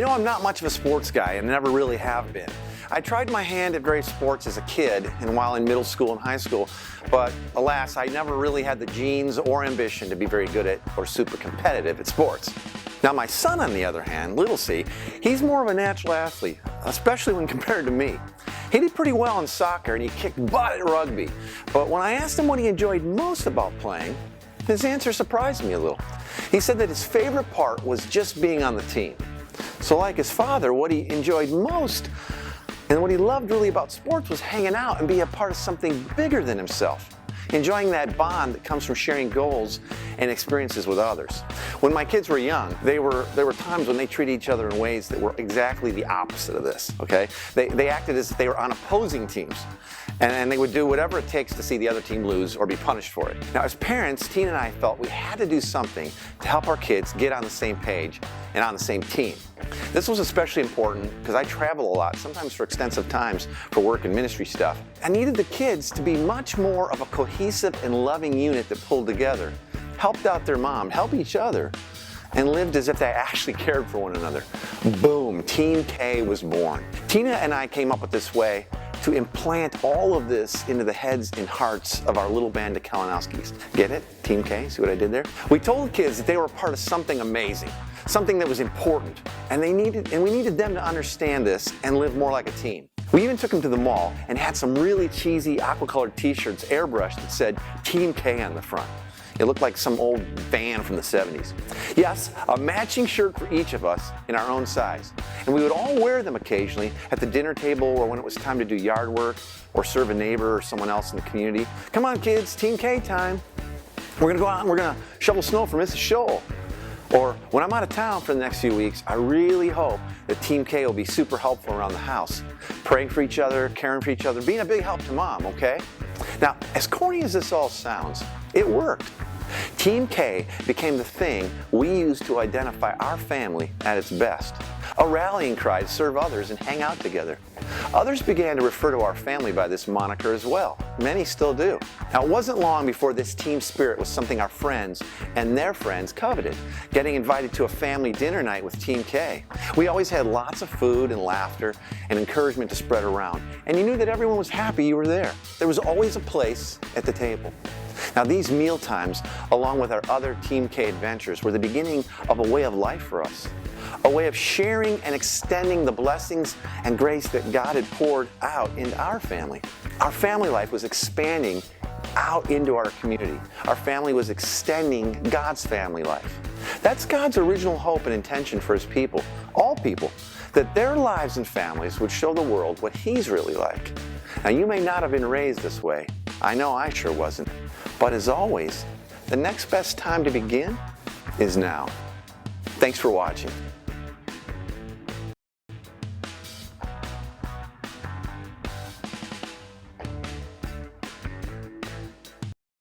know, I'm not much of a sports guy and never really have been. I tried my hand at various sports as a kid and while in middle school and high school, but alas, I never really had the genes or ambition to be very good at or super competitive at sports. Now my son, on the other hand, little C, he's more of a natural athlete, especially when compared to me. He did pretty well in soccer and he kicked butt at rugby, but when I asked him what he enjoyed most about playing, his answer surprised me a little. He said that his favorite part was just being on the team. So like his father, what he enjoyed most and what he loved really about sports was hanging out and being a part of something bigger than himself. Enjoying that bond that comes from sharing goals and experiences with others. When my kids were young, there were times when they treated each other in ways that were exactly the opposite of this, okay? They acted as if they were on opposing teams. And they would do whatever it takes to see the other team lose or be punished for it. Now as parents, Tina and I felt we had to do something to help our kids get on the same page and on the same team. This was especially important because I travel a lot, sometimes for extensive times for work and ministry stuff. I needed the kids to be much more of a cohesive and loving unit that pulled together, helped out their mom, helped each other, and lived as if they actually cared for one another. Boom, Team K was born. Tina and I came up with this way to implant all of this into the heads and hearts of our little band of Kalinowskis. Get it? Team K, see what I did there? We told the kids that they were part of something amazing, something that was important, and we needed them to understand this and live more like a team. We even took them to the mall and had some really cheesy aqua-colored t-shirts airbrushed that said Team K on the front. It looked like some old van from the 70s. Yes, a matching shirt for each of us in our own size. And we would all wear them occasionally at the dinner table or when it was time to do yard work or serve a neighbor or someone else in the community. Come on kids, Team K time. We're gonna go out and we're gonna shovel snow for Mrs. Scholl. Or when I'm out of town for the next few weeks, I really hope that Team K will be super helpful around the house. Praying for each other, caring for each other, being a big help to mom, okay? Now, as corny as this all sounds, it worked. Team K became the thing we used to identify our family at its best. A rallying cry to serve others and hang out together. Others began to refer to our family by this moniker as well. Many still do. Now it wasn't long before this team spirit was something our friends and their friends coveted. Getting invited to a family dinner night with Team K. We always had lots of food and laughter and encouragement to spread around. And you knew that everyone was happy you were there. There was always a place at the table. Now these meal times, along with our other Team K adventures, were the beginning of a way of life for us. A way of sharing and extending the blessings and grace that God had poured out into our family. Our family life was expanding out into our community. Our family was extending God's family life. That's God's original hope and intention for His people, all people, that their lives and families would show the world what He's really like. Now you may not have been raised this way. I know I sure wasn't. But as always, the next best time to begin is now. Thanks for watching.